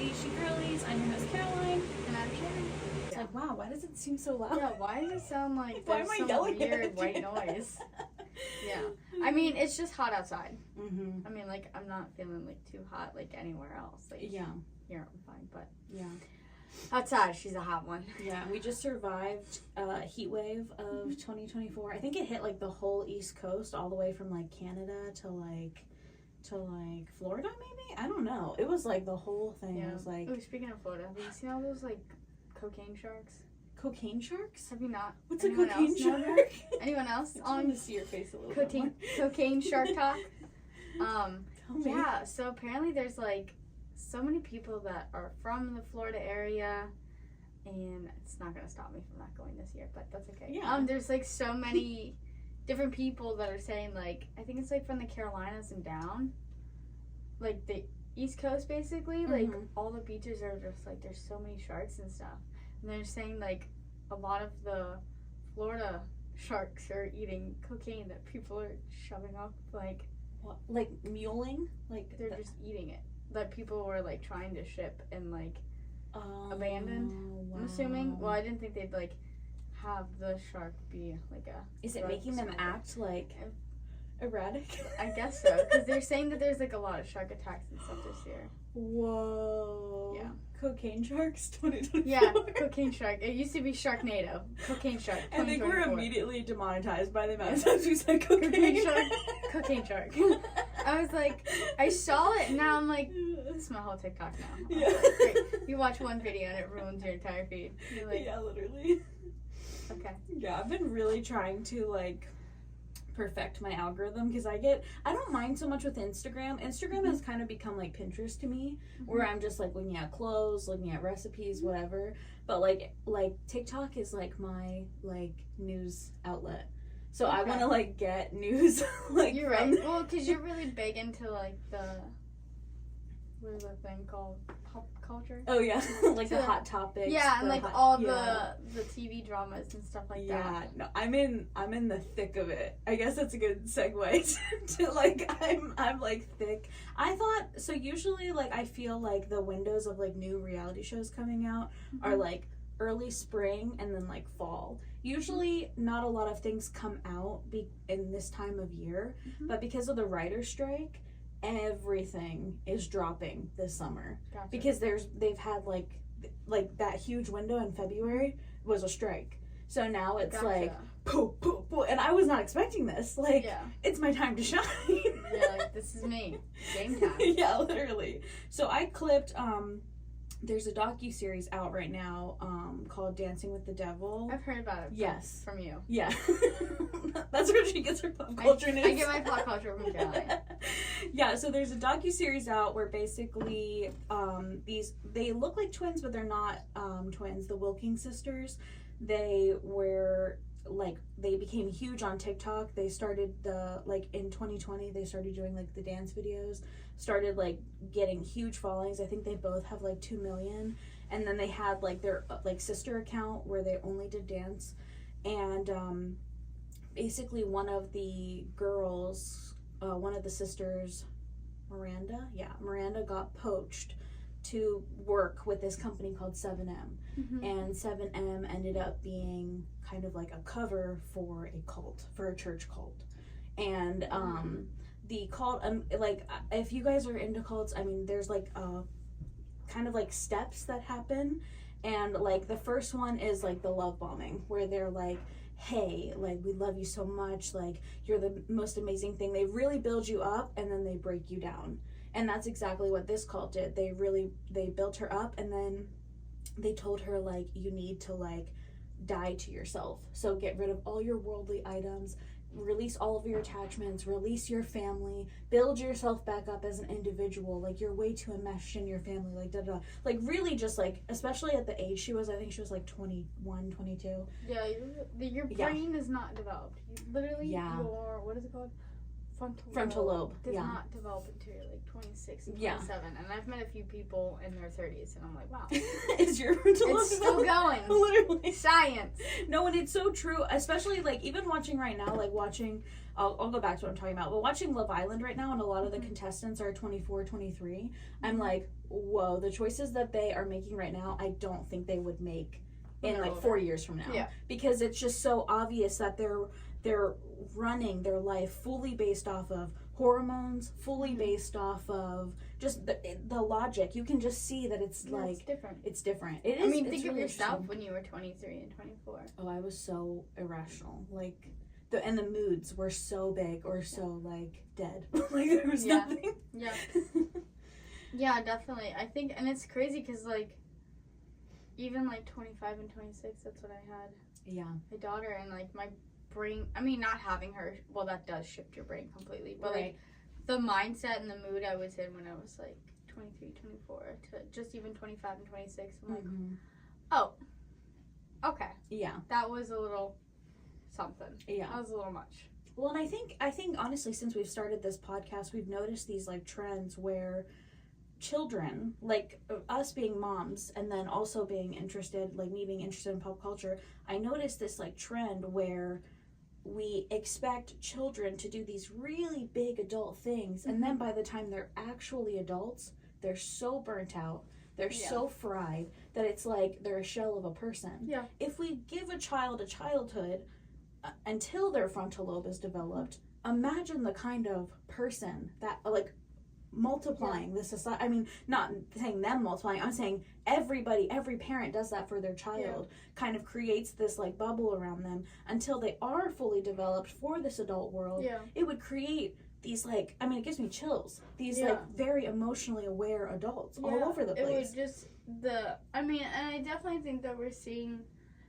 ADHD Girlies. I'm your host, Caroline. And I'm Shannon. It's like, wow, why does it seem so loud? Yeah, why does it sound like Why there's am I some yelling weird at white you? noise? Yeah. I mean, it's just hot outside. Mm-hmm. I mean, like, I'm not feeling, like, too hot, like, anywhere else. Like, Yeah. here I'm fine, but Yeah. outside, she's a hot one. Yeah, we just survived a heat wave of 2024. I think it hit, like, the whole East Coast, all the way from, like, Canada to Florida, maybe? I don't know. It was, like, the whole thing. Yeah. It was, like... Oh, speaking of Florida, have you seen all those, like, cocaine sharks? Cocaine sharks? Have you not? What's a Anyone cocaine else know shark? that? Anyone else I want on to see your face a little bit more. cocaine shark talk? Tell me. Yeah, so apparently there's, like, so many people that are from the Florida area, and it's not going to stop me from not going this year, but that's okay. Yeah. There's, like, so many different people that are saying, like, I think it's, like, from the Carolinas and down, like, the East Coast, basically, like, all the beaches are just, like, there's so many sharks and stuff, and they're saying, like, a lot of the Florida sharks are eating cocaine that people are shoving up, like... What, like muling? Like they're just eating it. That people were, like, trying to ship and, like, abandoned, wow. I'm assuming. Well, I didn't think they'd, like, have the shark be, like, a... Is it drug making them smuggler. act, like, erratic? I guess so, because they're saying that there's, like, a lot of shark attacks and stuff this year. Whoa. Yeah. Cocaine sharks 2024. Yeah, cocaine shark. It used to be Sharknado. Cocaine shark. I think we're 2024. immediately demonetized by the amount of times we said cocaine. Cocaine shark. Cocaine shark. I was like, I saw it, and now I'm like, this is my whole TikTok now. Yeah. Great. You watch one video and it ruins your entire feed. You're like, Yeah, literally. okay. Yeah, I've been really trying to, like, perfect my algorithm because I don't mind so much with Instagram. Instagram has kind of become like Pinterest to me, where I'm just like looking at clothes, looking at recipes, whatever. But like TikTok is like my like news outlet. So I want to like get news like You're right. Well, because you're really big into like what is that thing called? Pop culture? Oh yeah, like the hot topics. Yeah, and like all the TV dramas and stuff like that. Yeah, no, I'm in the thick of it. I guess that's a good segue to like I'm like thick. I thought so. Usually, like I feel like the windows of like new reality shows coming out are like early spring and then like fall. Usually, not a lot of things come out in this time of year, but because of the writer's strike, everything is dropping this summer. Gotcha. Because they've had like that huge window in February was a strike. So now it's like poof, poof, poof. And I was not expecting this. Like it's my time to shine. Yeah, like this is me. Game time. Yeah, literally. So I clipped there's a docu-series out right now called Dancing with the Devil. I've heard about it. Yes. From you. Yeah. That's where she gets her pop culture news. I get my pop culture from Caroline. Yeah, so there's a docu-series out where basically they look like twins, but they're not twins. The Wilking sisters, they became huge on TikTok. They started in 2020, they started doing like the dance videos, started like getting huge followings. I think they both have like 2 million. And then they had like their like sister account where they only did dance. And basically one of the girls, one of the sisters, Miranda got poached to work with this company called 7M. And 7M ended up being kind of like a cover for a church cult. And the cult, like if you guys are into cults, I mean there's like kind of like steps that happen, and like the first one is like the love bombing, where they're like, hey, like we love you so much, like you're the most amazing thing. They really build you up and then they break you down. And that's exactly what this cult did. They built her up, and then they told her like, you need to like die to yourself. So get rid of all your worldly items, release all of your attachments, release your family, build yourself back up as an individual. Like you're way too enmeshed in your family, like da da. Like really just like, especially at the age she was, I think she was like 21, 22. Yeah, your brain is not developed. You literally, your, what is it called? frontal lobe does not develop until you're like 26 and 27. Yeah. And I've met a few people in their 30s, and I'm like, wow. Is your frontal lobe still going. Literally. Science. No, and it's so true, especially, like, even watching right now, like, I'll go back to what I'm talking about, but watching Love Island right now, and a lot of the contestants are 24, 23, I'm like, whoa, the choices that they are making right now, I don't think they would make in, like, 4 years from now. Yeah. Because it's just so obvious that they're running their life fully based off of hormones, fully based off of just the logic. You can just see that it's like it's different. It is. I mean, think of yourself when you were 23 and 24. Oh, I was so irrational. Like the moods were so big or so like dead. Like there was nothing. Yeah. Yeah, definitely. I think, and it's crazy because like even like 25 and 26, that's what I had. Yeah. My daughter, and like my brain, I mean, not having her, well, that does shift your brain completely, but like the mindset and the mood I was in when I was like 23, 24 to just even 25 and 26, I'm like, oh, okay. Yeah. That was a little something. Yeah. That was a little much. Well, and I think honestly, since we've started this podcast, we've noticed these like trends where children, like us being moms and then also being interested, like me being interested in pop culture, I noticed this like trend where we expect children to do these really big adult things, and then by the time they're actually adults, they're so burnt out, they're so fried that it's like they're a shell of a person. Yeah. If we give a child a childhood until their frontal lobe is developed, imagine the kind of person that like multiplying the society. I mean, not saying them multiplying, I'm saying every parent does that for their child, kind of creates this like bubble around them until they are fully developed for this adult world. It would create these like, I mean, it gives me chills, these like very emotionally aware adults all over the place. It would just I mean, and I definitely think that we're seeing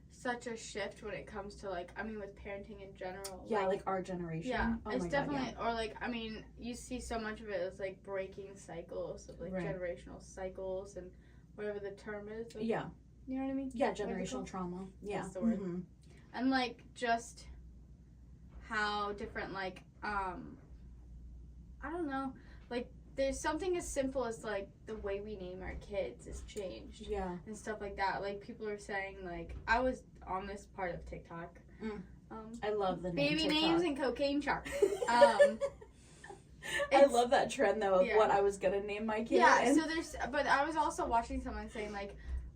such a shift when it comes to like, I mean, with parenting in general. Yeah, like our generation. Yeah, oh it's definitely, God, or like, I mean, you see so much of it as like breaking cycles of like generational cycles and whatever the term is. Like, you know what I mean? Yeah, generational trauma. Yeah. That's the word. And like just how different like, I don't know, like there's something as simple as like the way we name our kids has changed. Yeah. And stuff like that. Like people are saying like, I was on this part of TikTok. I love the name baby TikTok. names and cocaine shark. I love that trend though of what I was gonna name my kid. Yeah, so but I was also watching someone saying like,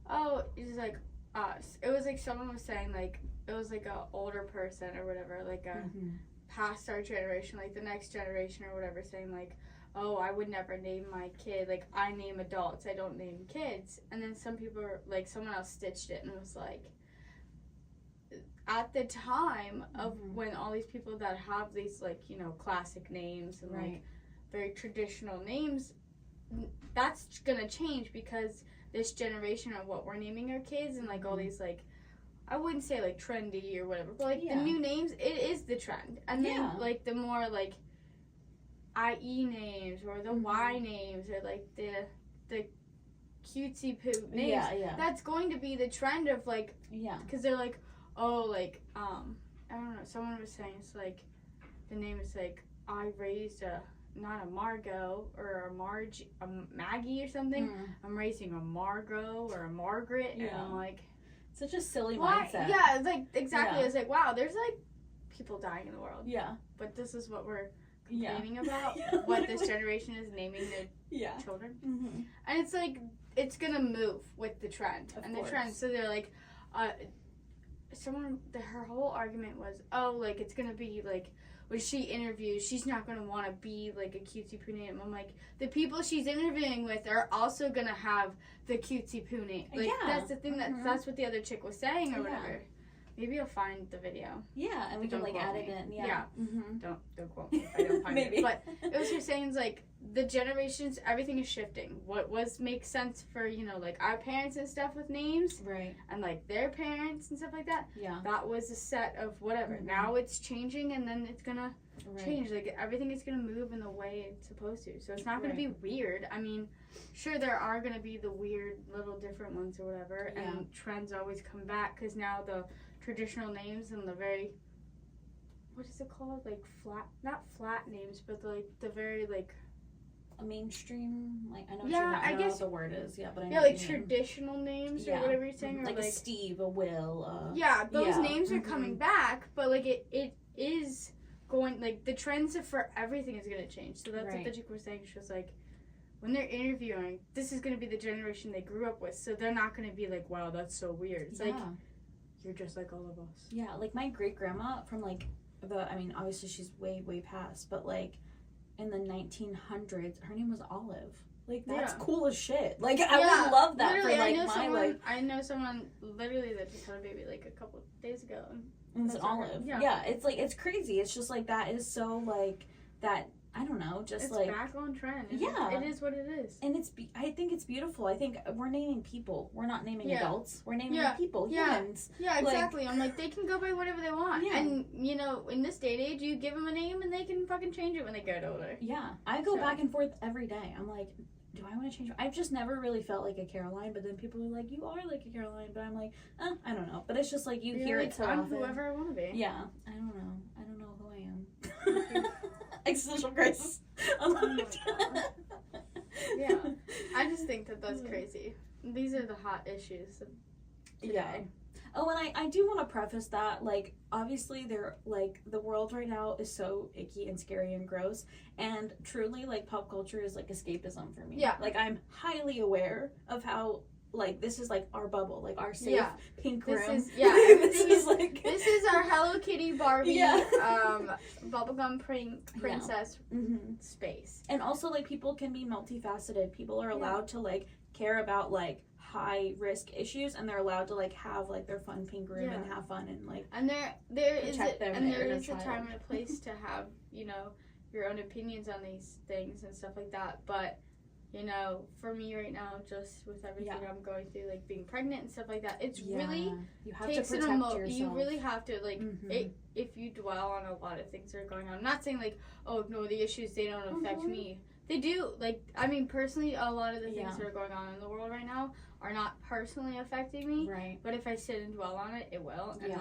oh, it's like us. It was like someone was saying like, it was like a older person or whatever, like a past our generation, like the next generation or whatever, saying like, oh, I would never name my kid, like I name adults, I don't name kids. And then some people are, like someone else stitched it and was like, at the time of when all these people that have these like, you know, classic names and like very traditional names, that's gonna change because this generation of what we're naming our kids and like all these like, I wouldn't say like trendy or whatever, but like the new names, it is the trend. And then like the more like IE names or the Y names or like the cutesy poo names, that's going to be the trend of like, because they're like, oh, like, I don't know, someone was saying it's like, the name is like, I raised not a Margot or a Maggie or something, I'm raising a Margot or a Margaret, and I'm like, such a silly mindset. Yeah, it's like, exactly, it's like, wow, there's like people dying in the world. Yeah. But this is what we're complaining about, what this generation is naming their children. And it's like, it's gonna move with the trend. Of course. The trend, so they're like, her whole argument was, oh, like, it's gonna be, like, when she interviews, she's not gonna want to be, like, a cutesy poo name. I'm like, the people she's interviewing with are also gonna have the cutesy poo name. Like, that's the thing, that's what the other chick was saying or whatever. Maybe I'll find the video. Yeah, and we can, like, add it in. Yeah. Don't quote me if I don't find it. But it was her saying, like, the generations, everything is shifting. What makes sense for, you know, like, our parents and stuff with names. Right. And, like, their parents and stuff like that. Yeah. That was a set of whatever. Now it's changing, and then it's gonna change. Like, everything is gonna move in the way it's supposed to. So it's not gonna be weird. I mean, sure, there are gonna be the weird little different ones or whatever. Yeah. And trends always come back, because now the traditional names and the very what is it called? Like not flat names, but the very like a mainstream, like I know. I don't guess know what the word is. Yeah, but I know like what you mean. traditional names or whatever you're saying, or like a Steve, a Will. Those names are coming back, but like it is going, like the trends for everything is gonna change. So that's what the chick was saying. She was like, when they're interviewing, this is gonna be the generation they grew up with, so they're not gonna be like, wow, that's so weird. It's like, you're just like all of us. Yeah, like my great grandma from like obviously she's way, way past, but like in the 1900s, her name was Olive. Like, that's cool as shit. Like, I would love that for like my life. I know someone literally that just had a baby like a couple days ago. And it's an Olive. Yeah, it's like, it's crazy. It's just like, that is so like, that, I don't know, just it's like. It's back on trend. It is what it is. And I think it's beautiful. I think we're naming people. We're not naming adults. We're naming people, humans. Yeah, exactly. Like, I'm like, they can go by whatever they want. Yeah. And, you know, in this day and age, you give them a name and they can fucking change it when they get older. Yeah. I go back and forth every day. I'm like, do I want to change? I've just never really felt like a Caroline, but then people are like, you are like a Caroline, but I'm like, I don't know. But it's just like, you hear it so I'm often. whoever I want to be. Yeah. I don't know who I am. Existential crisis. Yeah. I just think that's crazy. These are the hot issues of today. Yeah. Oh, and I do want to preface that, like, obviously they're, like, the world right now is so icky and scary and gross, and truly, like, pop culture is, like, escapism for me. Yeah. Like, I'm highly aware of how, like, this is, like, our bubble, like, our safe pink room. This is our Hello Kitty Barbie, bubblegum princess space. And also, like, people can be multifaceted. People are allowed to, like, care about, like, high risk issues, and they're allowed to like have like their fun pink room and have fun and like and there is a time and a place to have, you know, your own opinions on these things and stuff like that. But you know, for me right now, just with everything I'm going through, like being pregnant and stuff like that, it's really you have to protect yourself. You really have to like if you dwell on a lot of things that are going on. I'm not saying like, oh no, the issues, they don't affect me. They do. Like, I mean, personally, a lot of the things that are going on in the world right now are not personally affecting me. Right. But if I sit and dwell on it, it will. And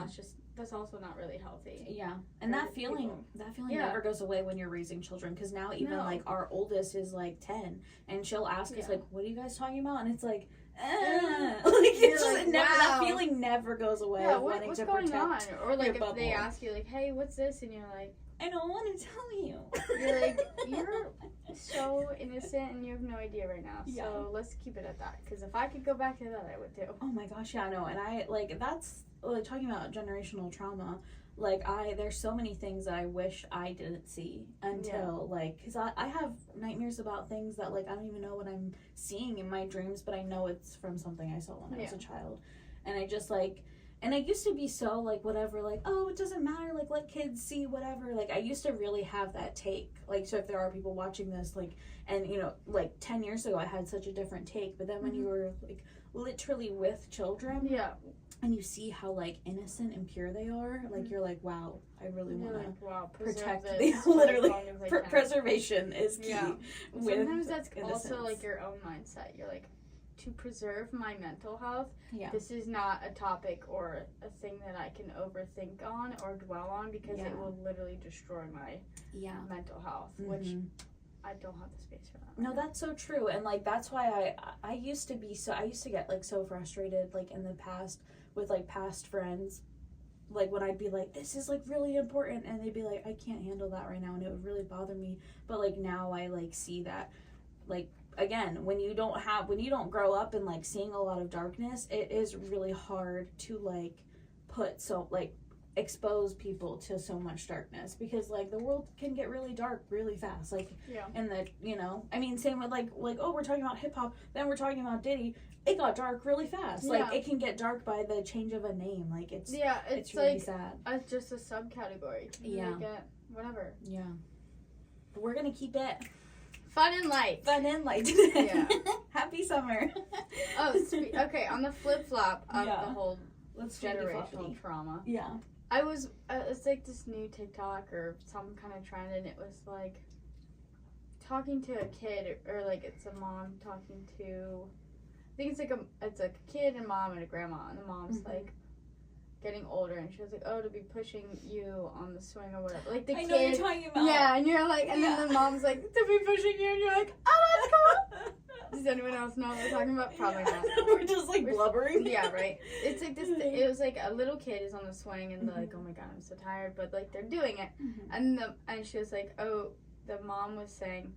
that's also not really healthy. Yeah. And that feeling never goes away when you're raising children. Because now even, like, our oldest is, like, 10. And she'll ask us, like, what are you guys talking about? And it's like, like, it's just, like, that feeling never goes away. Yeah, what's going on? Or, like, if they ask you, like, hey, what's this? And you're like, I don't want to tell you. You're like, you're so innocent and you have no idea right now. So let's keep it at that. Because if I could go back to that, I would too. Oh my gosh, yeah, no. And I, like, that's, like, talking about generational trauma, like, there's so many things that I wish I didn't see until, like, because I have nightmares about things that, like, I don't even know what I'm seeing in my dreams, but I know it's from something I saw when I was a child. And I just, like, and I used to be so, like, whatever, like, oh, it doesn't matter, like, let kids see whatever. Like, I used to really have that take. Like, so if there are people watching this, like, and, you know, like, 10 years ago, I had such a different take. But then when you were, like, literally with children, and you see how, like, innocent and pure they are, like, you're like, wow, I really want to protect this. Literally, preservation is key. Yeah. Sometimes that's innocence. Also, like, your own mindset. You're like, to preserve my mental health, this is not a topic or a thing that I can overthink on or dwell on because it will literally destroy my mental health, which I don't have the space for that. No, that's so true. And, like, that's why I used to get, like, so frustrated, like, in the past with, like, past friends, like, when I'd be like, this is, like, really important, and they'd be like, I can't handle that right now, and it would really bother me. But, like, now I, like, see that, like, again, when you don't grow up and, like, seeing a lot of darkness, it is really hard to, like, expose people to so much darkness, because, like, the world can get really dark really fast, like, and the, you know, I mean, same with, like, oh, we're talking about hip-hop, then we're talking about Diddy, it got dark really fast, like, it can get dark by the change of a name, like, it's really like, sad. It's just a subcategory. Make it whatever. Yeah. But we're gonna keep it fun and light today. Yeah. Happy summer. Okay, on the flip-flop of the whole generational trauma. Yeah. It's like this new TikTok or some kind of trend, and it was like talking to a kid, or like it's a mom talking to, I think it's like a kid and mom and a grandma, and the mom's like, getting older, and she was like, oh, to be pushing you on the swing or whatever. Like, the I kid. know what you're talking about. Yeah, and you're like, and then the mom's like, to be pushing you, and you're like, oh, that's cool. Does anyone else know what we're talking about? Probably not. We're just like blubbering. Yeah, right. It's like this. It was like a little kid is on the swing, and they're like, oh my god, I'm so tired, but like they're doing it, and she was like, oh, the mom was saying,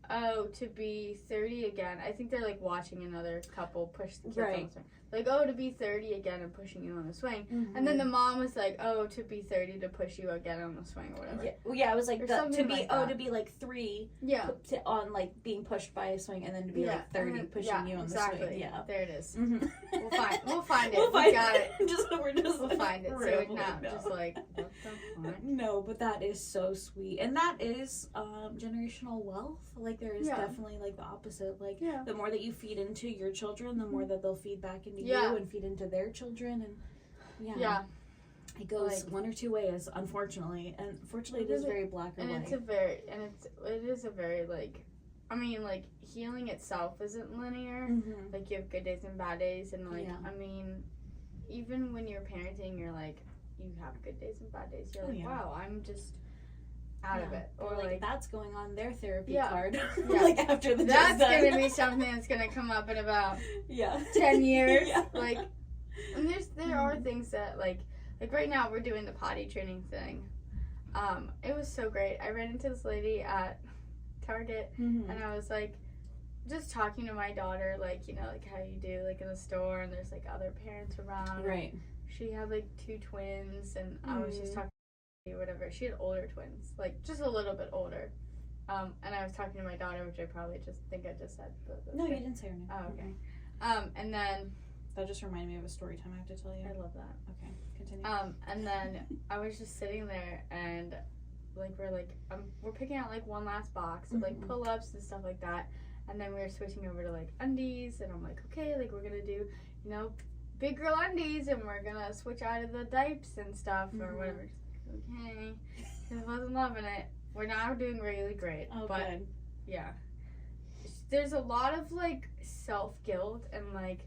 oh, to be 30 again. I think they're like watching another couple push the kids on the swing. Like, oh, to be 30 again and pushing you on the swing. And then the mom was like, oh, to be 30 to push you again on the swing or whatever. Yeah, well, yeah, it was like to be like 3 yeah. on like being pushed by a swing, and then to be like 30 pushing you on the swing. Yeah, there it is. We'll find it. We'll We got it. We'll find it. So it's not just like, what the fuck? No, but that is so sweet, and that is generational wealth. Like, there is definitely like the opposite. Like, the more that you feed into your children, the more that they'll feed back into you and feed into their children, and it goes like, one or two ways, unfortunately, and fortunately it is very black or white. It is a very like, I mean, like, healing itself isn't linear. Like, you have good days and bad days, and like, I mean, even when you're parenting, you're like, you have good days and bad days. You're like, wow, I'm just out of it. Or like, that's going on their therapy card. Yeah. Like, after the that's going to be something that's going to come up in about 10 years. Like, and there are things that, like right now we're doing the potty training thing. It was so great. I ran into this lady at Target, and I was like, just talking to my daughter, like, you know, like how you do, like, in the store, and there's like other parents around. Right. She had like 2 twins, and I was just talking to her, whatever. She had older twins, like just a little bit older. And I was talking to my daughter, which I probably just said. No, you didn't say her name. Oh, okay. And then that just reminded me of a story time I have to tell you. I love that. Okay, continue. And then I was just sitting there, and like we're picking out like one last box of like pull-ups and stuff like that, and then we were switching over to like undies, and I'm like, okay, like we're gonna do, you know, big girl undies, and we're gonna switch out of the diapers and stuff or whatever. Just like, okay, I wasn't loving it. We're now doing really great. Oh, but good. Yeah, there's a lot of like self-guilt, and like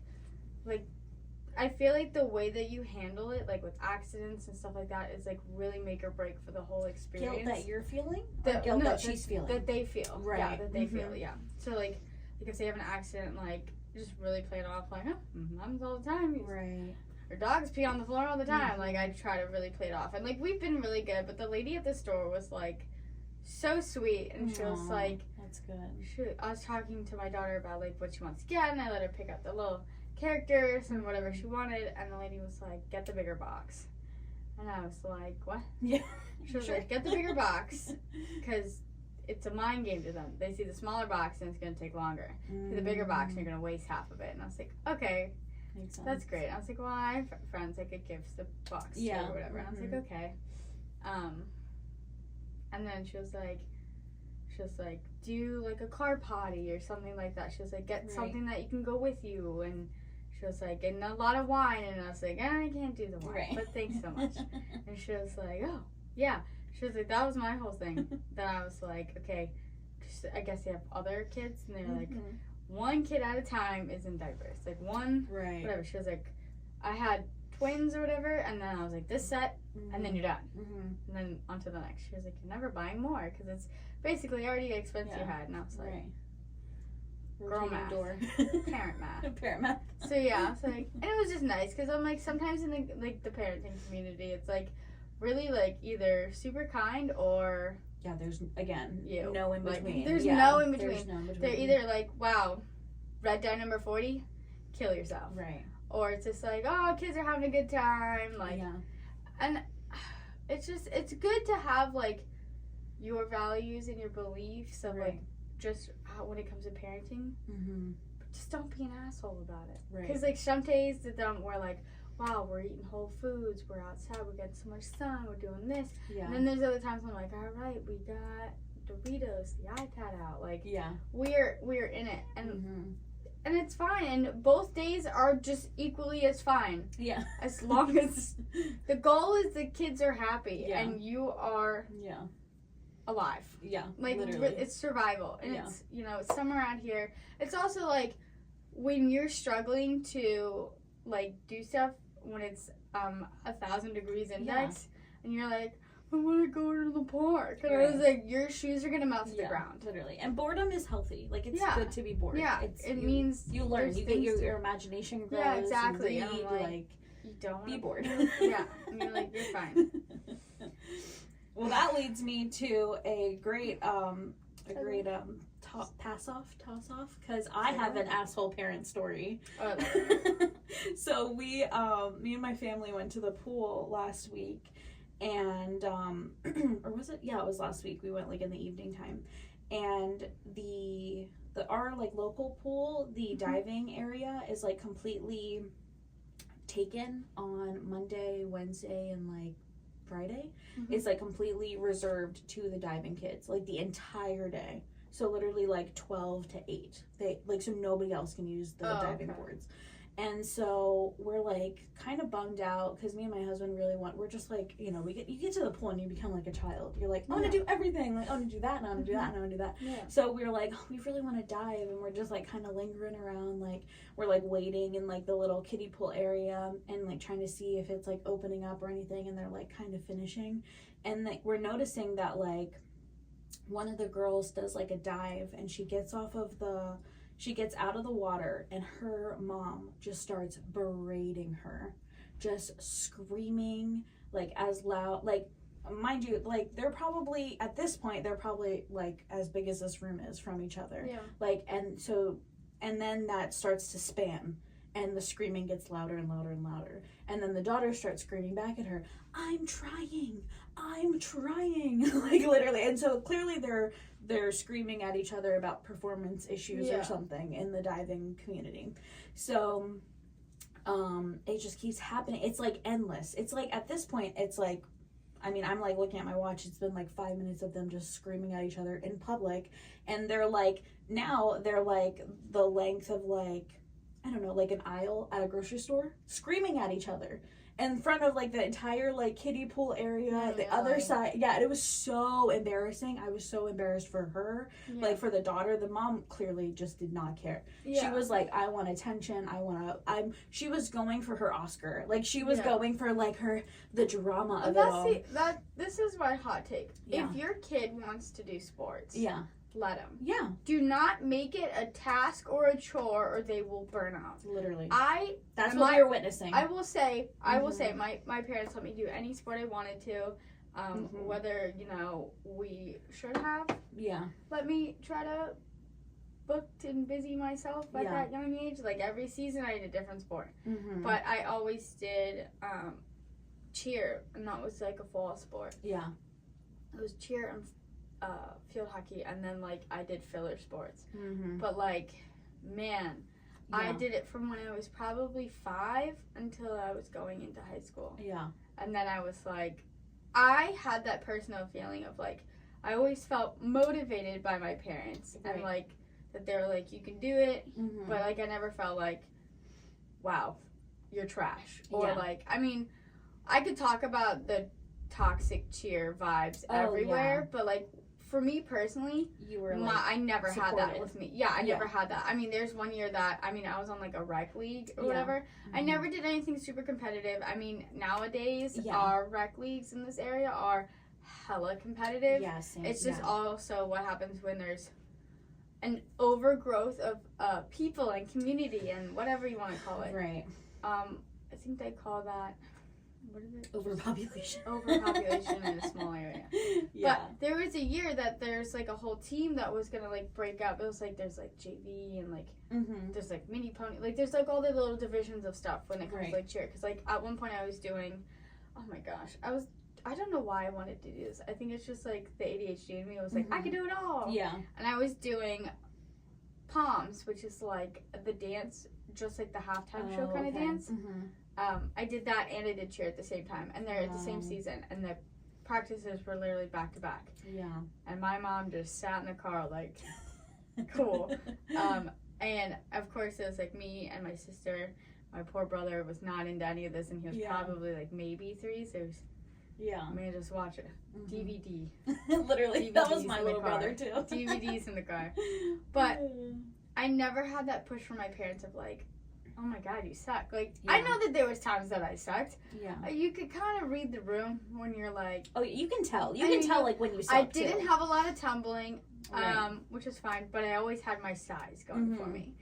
I feel like the way that you handle it, like with accidents and stuff like that, is like really make or break for the whole experience. Guilt that you're feeling? Guilt that she's feeling? That they feel. Right. Yeah, that they feel, yeah. So like if they have an accident, like just really play it off like, happens all the time. Right. Or dogs pee on the floor all the time. Like, I try to really play it off. And like, we've been really good, but the lady at the store was like so sweet, and she was like, that's good. I was talking to my daughter about like what she wants to get, and I let her pick out the little characters and whatever she wanted, and the lady was like, get the bigger box. And I was like, what? Yeah. She was like, get the bigger box, because it's a mind game to them. They see the smaller box and it's going to take longer. See the bigger box and you're going to waste half of it. And I was like, okay, that's great. I was like, well, I have friends I could give the box to or whatever. And I was like, okay. And then she was like, do like a car potty or something like that. She was like, get something that you can go with you. And she was like, and a lot of wine. And I was like, I can't do the wine, but thanks so much. And she was like, oh, yeah. She was like, that was my whole thing. Then I was like, okay, I guess they have other kids, and they're like, one kid at a time is in diapers. Like, one, whatever. She was like, I had twins or whatever, and then I was like, this set, and then you're done. And then on to the next. She was like, you're never buying more, because it's basically already an expense you had. And I was like, girl math. Parent math. Parent math. So, yeah, I was like, and it was just nice, because I'm like, sometimes in the parenting community, it's like, really, like, either super kind or... Yeah, there's, again, no in between. Like, there's no in between. They're either like, wow, red dye number 40, kill yourself. Right. Or it's just like, oh, kids are having a good time. Like, and it's just, it's good to have, like, your values and your beliefs of, like, just how, when it comes to parenting. But just don't be an asshole about it. Right. Because, like, some days we're like, wow, we're eating whole foods, we're outside, we're getting so much sun, we're doing this. Yeah. And then there's other times I'm like, all right, we got Doritos, the iPad out. Like, we're in it. And and it's fine. And both days are just equally as fine. Yeah. As long as the goal is the kids are happy and you are alive. Yeah. Like, literally. It's survival. And it's, you know, it's summer out here. It's also like when you're struggling to, like, do stuff when it's 1,000 degrees index, and you're like, I want to go to the park. And I was like, your shoes are going to melt to the ground. Literally. And boredom is healthy. Like, it's good to be bored. Yeah, it means you learn. You get your imagination grows. Yeah, exactly. You read, like, you don't be bored. Yeah. And you're like, you're fine. Well, that leads me to a great toss off, because I have an asshole parent story. So me and my family went to the pool last week, and or was it? Yeah, it was last week. We went like in the evening time, and our like local pool, the diving area is like completely taken on Monday, Wednesday, and like Friday. It's like completely reserved to the diving kids, like the entire day. So literally like 12 to 8. They like, so nobody else can use the diving boards. And so we're like kind of bummed out because me and my husband really we're just like, you know, you get to the pool and you become like a child. You're like, I want to do everything. Like, I want to do that, and I want to do that, and I want to do that. Yeah. So we're like, we really want to dive, and we're just like kind of lingering around. Like, we're like waiting in like the little kiddie pool area and like trying to see if it's like opening up or anything, and they're like kind of finishing. And like we're noticing that like one of the girls does like a dive, and she gets out of the water, and her mom just starts berating her, just screaming like as loud, like, mind you, like they're probably at this point like as big as this room is from each other. Yeah. Like, and then that starts to span, and the screaming gets louder and louder and louder, and then the daughter starts screaming back at her, I'm trying like literally. And so clearly they're screaming at each other about performance issues or something in the diving community. So it just keeps happening. It's like endless. It's like at this point it's like, I mean, I'm like looking at my watch, it's been like 5 minutes of them just screaming at each other in public, and they're like the length of like, I don't know, like an aisle at a grocery store, screaming at each other in front of like the entire like kiddie pool area, the other side. Yeah, it was so embarrassing. I was so embarrassed for her, like for the daughter. The mom clearly just did not care. She was like, I want attention. She was going for her Oscar. Like, she was going for like the drama of it all. This is my hot take. If your kid wants to do sports, let them. Yeah. Do not make it a task or a chore, or they will burn out. Literally. That's what you're witnessing. I will say, my parents let me do any sport I wanted to, whether, you know, we should have. Yeah. Let me try to book and busy myself at that young age. Like, every season I did a different sport. But I always did cheer, and that was like a fall sport. Yeah. It was cheer and field hockey, and then like I did filler sports. But like, man, I did it from when I was probably 5 until I was going into high school. Yeah. And then I was like, I had that personal feeling of like, I always felt motivated by my parents, and like that they were like, you can do it, but like I never felt like, wow, you're trash, or like, I mean, I could talk about the toxic cheer vibes everywhere, but like, for me personally, you were like, I never had that with me. Yeah, I never had that. I mean, there's one year that, I mean, I was on like a rec league or whatever. I never did anything super competitive. I mean, nowadays, our rec leagues in this area are hella competitive. Yeah, same. It's just also what happens when there's an overgrowth of people and community and whatever you want to call it. Right. I think they call that, what is it? Overpopulation. Overpopulation in a small area. Yeah. But there was a year that there's like a whole team that was gonna like break up. It was like there's like JV and like there's like mini pony. Like there's like all the little divisions of stuff when it comes to like cheer. Because like at one point I was doing, oh my gosh, I don't know why I wanted to do this. I think it's just like the ADHD in me. I was like, I could do it all. Yeah. And I was doing Palms, which is like the dance, just like the halftime show kind of dance. I did that and I did cheer at the same time, and they're at the same season, and the practices were literally back to back. Yeah. And my mom just sat in the car like, cool. And of course it was like me and my sister. My poor brother was not into any of this, and he was probably like maybe 3, so I mean, just watch it. DVD. Literally, DVDs, that was my little brother too. DVDs in the car. But I never had that push from my parents of like, oh my God, you suck. Like, I know that there was times that I sucked. Yeah. You could kind of read the room when you're like... Oh, you can tell. You can tell, like, when you suck, I didn't have a lot of tumbling, Right. which was fine, but I always had my size going for me.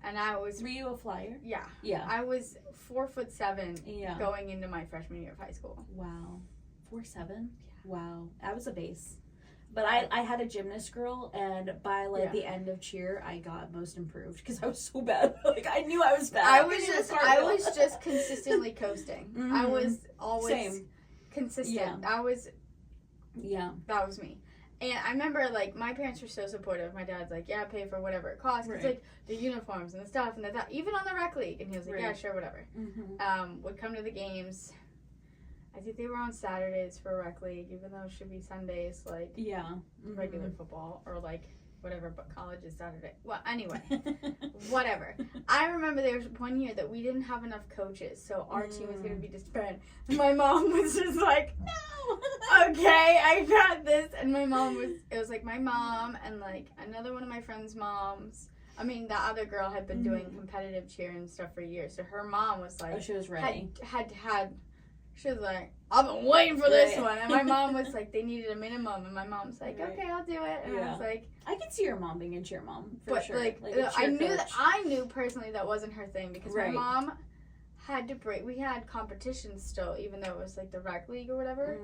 And I was... Were you a flyer? Yeah. Yeah. I was 4'7" going into my freshman year of high school. Wow. 4'7"? Yeah. Wow. I was a base. But I had a gymnast girl, and by, like, the end of cheer, I got most improved because I was so bad. Like, I knew I was bad. I was just consistently coasting. I was always consistent. Yeah. That was me. And I remember, like, my parents were so supportive. My dad's like, yeah, pay for whatever it costs. Because, like, the uniforms and the stuff and that, even on the rec league. And he was like, yeah, sure, whatever. Would come to the games. I think they were on Saturdays for rec league, even though it should be Sundays, like, regular football or, like, whatever, but college is Saturday. Well, anyway, whatever. I remember there was one year that we didn't have enough coaches, so our team was going to be disbanded. And my mom was just like, no, okay, I got this. And my mom it was like my mom and like another one of my friends' moms. I mean, the other girl had been doing competitive cheer and stuff for years, so her mom was like, she was ready. She was like, I've been waiting for this one. And my mom was like, they needed a minimum. And my mom's like, okay, I'll do it. And I was like... I can see your mom being a cheer mom, for sure. Like I knew personally that wasn't her thing because my mom had to break... We had competitions still, even though it was like the rec league or whatever.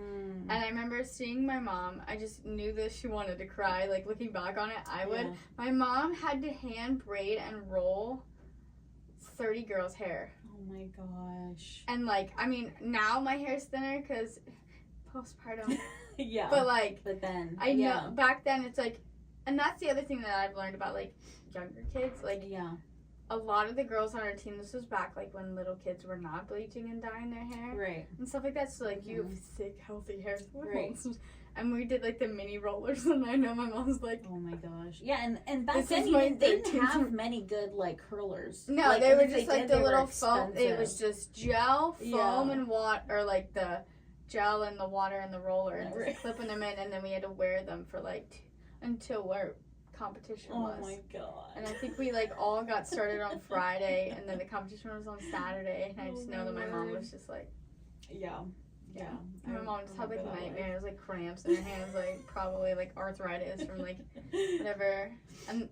And I remember seeing my mom. I just knew that she wanted to cry. Like, looking back on it, I would. My mom had to hand braid and roll 30 girls' hair. Oh my gosh. And like, I mean, now my hair's thinner because postpartum. But then I know back then it's like, and that's the other thing that I've learned about like younger kids. Like, a lot of the girls on our team, this was back like when little kids were not bleaching and dyeing their hair, and stuff like that. So like, you have thick, healthy hair, and we did like the mini rollers, and I know my mom's like, oh my gosh, and back then they didn't have many good like curlers. No, like, they were just like the little foam. It was just gel, foam, and water, or like the gel and the water and the roller, and just clipping them in, and then we had to wear them for like until our competition was. Oh my god! And I think we like all got started on Friday, and then the competition was on Saturday, and I just know that my mom was just like, yeah. My mom just had like nightmares, like cramps in her hands, like probably like arthritis from like whatever. And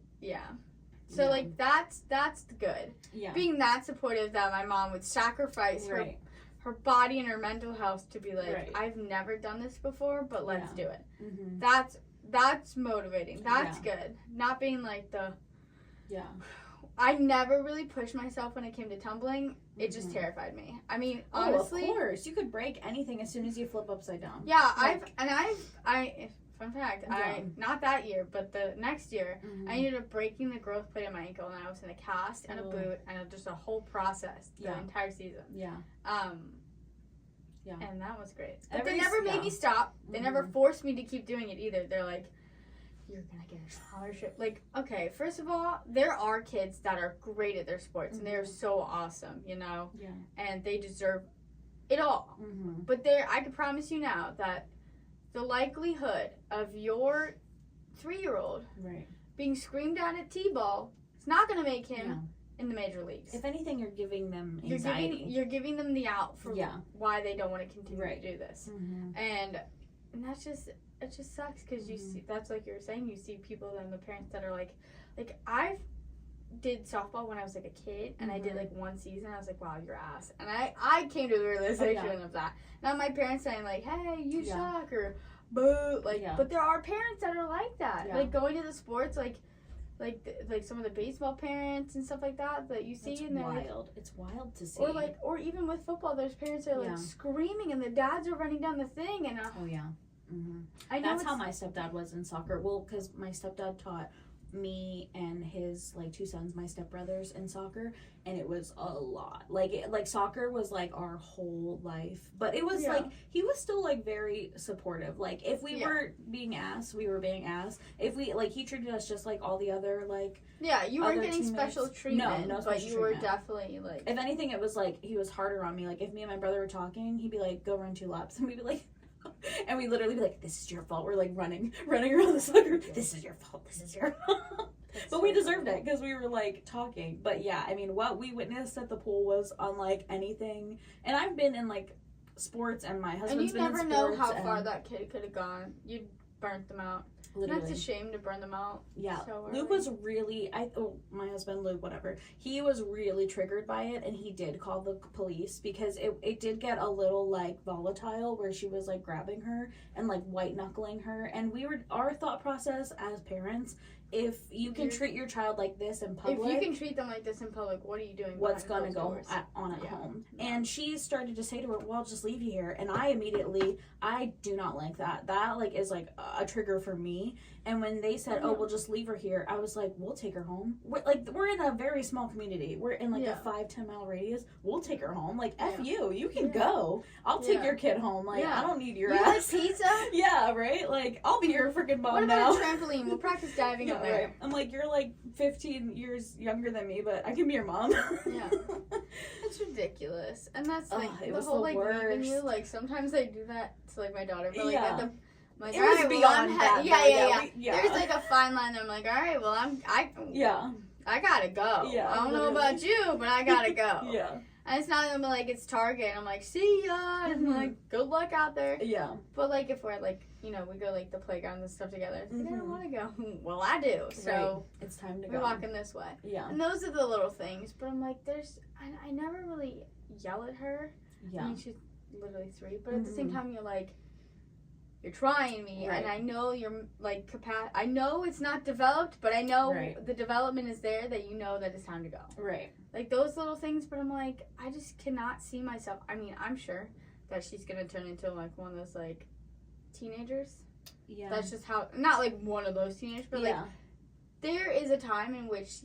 so like that's good. Yeah. Being that supportive that my mom would sacrifice her body and her mental health to be like, I've never done this before, but let's do it. That's motivating. That's good. Not being like I never really pushed myself when it came to tumbling. It just terrified me. I mean, honestly, of course, you could break anything as soon as you flip upside down. Yeah, fun fact, not that year, but the next year, I ended up breaking the growth plate in my ankle, and I was in a cast and a boot and just a whole process the entire season. And that was great. But they never made me stop. They never forced me to keep doing it either. They're like, you're gonna get a scholarship. Like, okay, first of all, there are kids that are great at their sports and they're so awesome, you know? Yeah. And they deserve it all. But I can promise you now that the likelihood of your 3-year-old being screamed at T-ball is not gonna make him in the major leagues. If anything, you're giving them anxiety. You're giving them the out for why they don't want to continue to do this. And that's just... It just sucks because you see, that's like you were saying, you see people and the parents that are like I did softball when I was like a kid, and I did like one season. I was like, wow, you're ass. And I came to the realization of that. Now my parents saying like, hey, you suck, or boo, like, but there are parents that are like that, like going to the sports, like some of the baseball parents and stuff like that you see. That's wild. It's wild to see. Or even with football, there's parents that are like screaming, and the dads are running down the thing, and That's how my stepdad was in soccer. Well, because my stepdad taught me and his like 2 sons, my stepbrothers, in soccer, and it was a lot. Like soccer was like our whole life, but it was like he was still like very supportive. Like if we were being ass, we were being ass. If we he treated us just like all the other you weren't getting special treatment. No, but you were definitely like. If anything, it was like he was harder on me. Like if me and my brother were talking, he'd be like, "Go run 2 laps," and we'd be like. And we literally be like, this is your fault. We're like running around the soccer. This is your fault. This is your fault. But we deserved it because we were, like, talking. But, yeah, I mean, what we witnessed at the pool was unlike anything. And I've been in, like, sports, and my husband's been in sports. And you never know how far that kid could have gone. You'd burnt them out. Literally. And that's a shame to burn them out. Yeah. So Luke was really, my husband, Luke, whatever, he was really triggered by it, and he did call the police because it did get a little, like, volatile where she was, like, grabbing her and, like, white-knuckling her. And our thought process as parents, if you can treat your child like this in public. If you can treat them like this in public, what are you doing? What's going to go on at home? Yeah. And she started to say to her, well, I'll just leave you here. And I do not like that. That, like, is, like, a trigger for me. And when they said, oh, we'll just leave her here, I was like, we'll take her home. We're in a very small community. We're in, like, a 5-10 mile radius. We'll take her home. Like, F you can go. I'll take your kid home. Like, I don't need your ass. You like pizza? Yeah, right? Like, I'll be your freaking mom what now. about a trampoline? We'll practice diving on there. Right. I'm like, you're, like, 15 years younger than me, but I can be your mom. Yeah. It's ridiculous. And that's, like, the was whole, the like, worst. leaving you. Like, sometimes I do that to, like, my daughter. But, like, at the... Like, it was beyond that. Yeah. There's, like, a fine line there. I'm like, all right, well, I gotta go. Yeah, I don't know about you, but I gotta go. Yeah. And it's not even like it's Target. And I'm like, see ya. And I'm like, good luck out there. Yeah. But, like, if we're, like, we go, like, the playground and stuff together. It's like, I don't want to go. Well, I do. So it's time to go. We're walking this way. Yeah. And those are the little things. But I'm like, I never really yell at her. Yeah. I mean, she's literally 3. But at the same time, you're like, you're trying me, and I know you're, like, I know it's not developed, but I know the development is there, that you know that it's time to go. Right. Like, those little things, but I'm like, I just cannot see myself. I mean, I'm sure that she's going to turn into, like, one of those, like, teenagers. Yeah. That's just how, not, like, one of those teenagers, but, like, there is a time in which,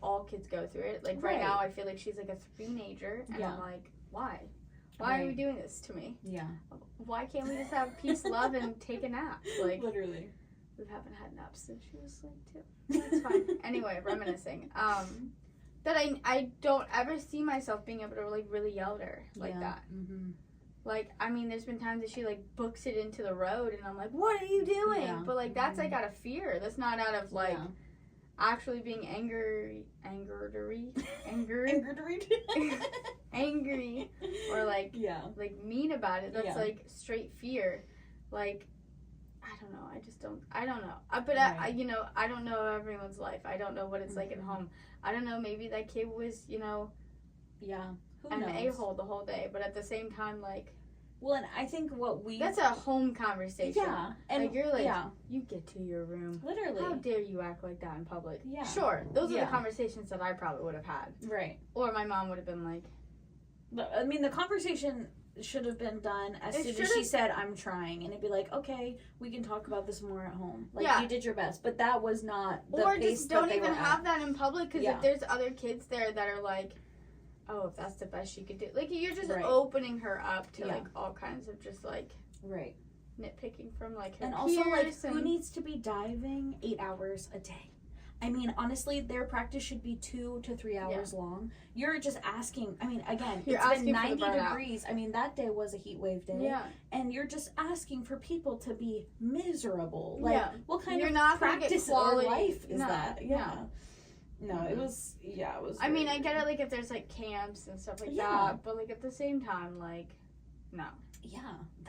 all kids go through it. Like, right now, I feel like she's, like, a teenager, and I'm like, why? Why are we doing this to me? Yeah. Why can't we just have peace, love, and take a nap? Like, literally. We haven't had naps since she was, like, 2. That's fine. Anyway, reminiscing. That I don't ever see myself being able to, like, really yell at her like that. Mm-hmm. Like, I mean, there's been times that she, like, books it into the road, and I'm like, what are you doing? Yeah. But, like, that's, like, out of fear. That's not out of, like... Yeah. Actually being angry, or like mean about it. That's like straight fear. Like, I don't know. I don't know. But I don't know everyone's life. I don't know what it's like at home. I don't know. Maybe that kid was, Who an a-hole the whole day. But at the same time, like. Well, and I think that's a home conversation. Yeah. And like, you're like, you get to your room. Literally. How dare you act like that in public? Yeah. Sure. Those are the conversations that I probably would have had. Right. Or my mom would have been like. But, I mean, the conversation should have been done as soon as she said, I'm trying. And it'd be like, okay, we can talk about this more at home. Like, you did your best. But that was not the or pace just don't even have that in public. Because if there's other kids there that are like, oh, if that's the best she could do. Like, you're just opening her up to, like, all kinds of just, like, nitpicking from, like, her and peers. Also, like, who needs to be diving 8 hours a day? I mean, honestly, their practice should be 2 to 3 hours long. You're just asking, I mean, again, it's been 90 degrees. I mean, that day was a heat wave day. Yeah. And you're just asking for people to be miserable. Like, what kind of practice or life is that? Yeah. No, it was, it was. I mean, I get it, like, if there's, like, camps and stuff like that, but, like, at the same time, like, no. Yeah,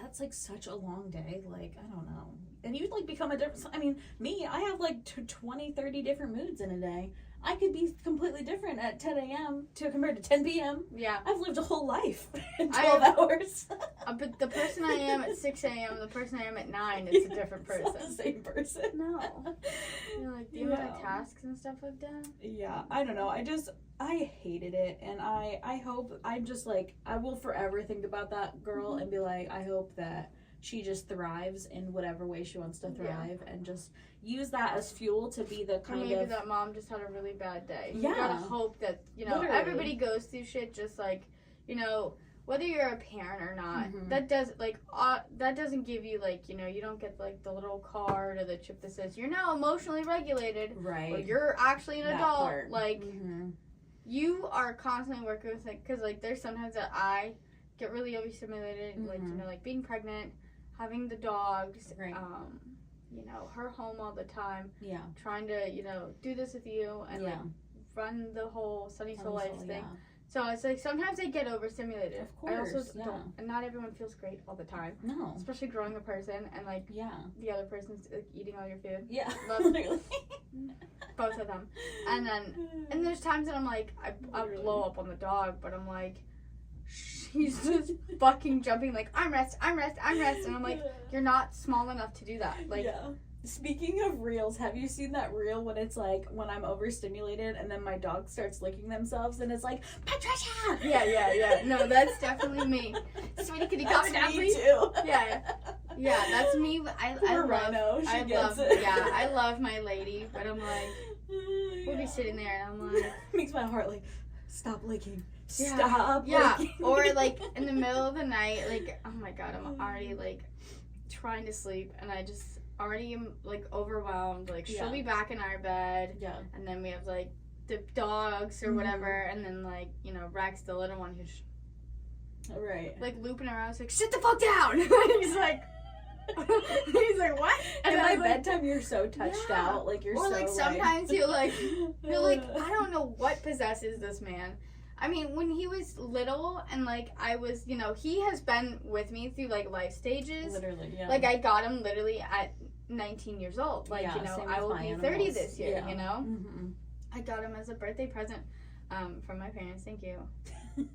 that's, like, such a long day, like, I don't know. And you'd, like, become a different, I mean, me, I have, like, 20, 30 different moods in a day. I could be completely different at 10 a.m. compared to 10 p.m. Yeah. I've lived a whole life in 12 hours. But the person I am at 6 a.m., the person I am at 9, it's a different person. It's not the same person. No. You're like, the amount of tasks and stuff I've done. Yeah, I don't know. I hated it. And I hope, I'm just like, I will forever think about that girl and be like, I hope that she just thrives in whatever way she wants to thrive and just use that as fuel to be the kind of... Maybe that mom just had a really bad day. Yeah. You gotta hope that, Literally. Everybody goes through shit just like, whether you're a parent or not, that doesn't give you, like, you don't get, like, the little card or the chip that says, you're now emotionally regulated. Right. Or you're actually an adult. Part. Like, you are constantly working with, like, because, like, there's sometimes that I get really overstimulated, like, like, being pregnant, having the dogs, you know, her home all the time. Yeah. Trying to, you know, do this with you and like run the whole Sunny Soul Life thing. Yeah. So it's like sometimes I get overstimulated. Of course. I also don't, and not everyone feels great all the time. No. Especially growing a person and like the other person's like, eating all your food. Yeah. Literally. Both of them. And there's times that I'm like, I blow up on the dog, but I'm like, she's just fucking jumping like, I'm rest. And I'm like, you're not small enough to do that. Like, speaking of reels, have you seen that reel when it's like when I'm overstimulated and then my dog starts licking themselves and it's like, Patricia! Yeah. No, that's definitely me. Sweetie, can you calm down, please? Too. Yeah, that's me. I love my lady, but I'm like, we'll be sitting there and I'm like, makes my heart like, stop licking. Stop licking. Or like in the middle of the night, like, oh my god, I'm already like trying to sleep and I just already am like overwhelmed. Like she'll be back in our bed, and then we have like the dogs or whatever, and then like, you know, Rex, the little one, who's like looping around. I was like, sit the fuck down. He's like what? And by bedtime you're so touched out, like you're or so like sometimes you're like I don't know what possesses this man. I mean, when he was little and like I was, you know, he has been with me through like life stages. Literally, Like I got him literally at 19 years old. Like, you know, I will be 30 this year, you know? Mm-hmm. I got him as a birthday present from my parents. Thank you. What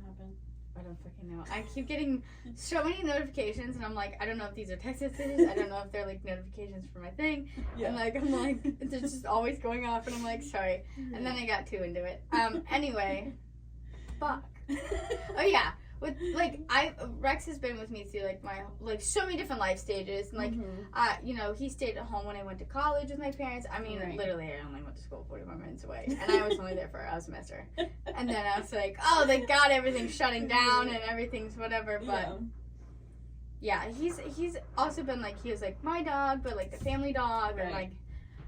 happened? I don't fucking know. I keep getting so many notifications and I'm like, I don't know if these are text messages. I don't know if they're like notifications for my thing. And like, I'm like, it's just always going off and I'm like, sorry. And then I got too into it. Anyway, fuck. Oh yeah. With like Rex has been with me through like my like so many different life stages and like you know, he stayed at home when I went to college with my parents. I mean literally I only went to school 45 minutes away and I was only there for a semester. And then I was like, oh thank God everything's shutting down and everything's whatever, but he's also been like, he was like my dog but like the family dog and like,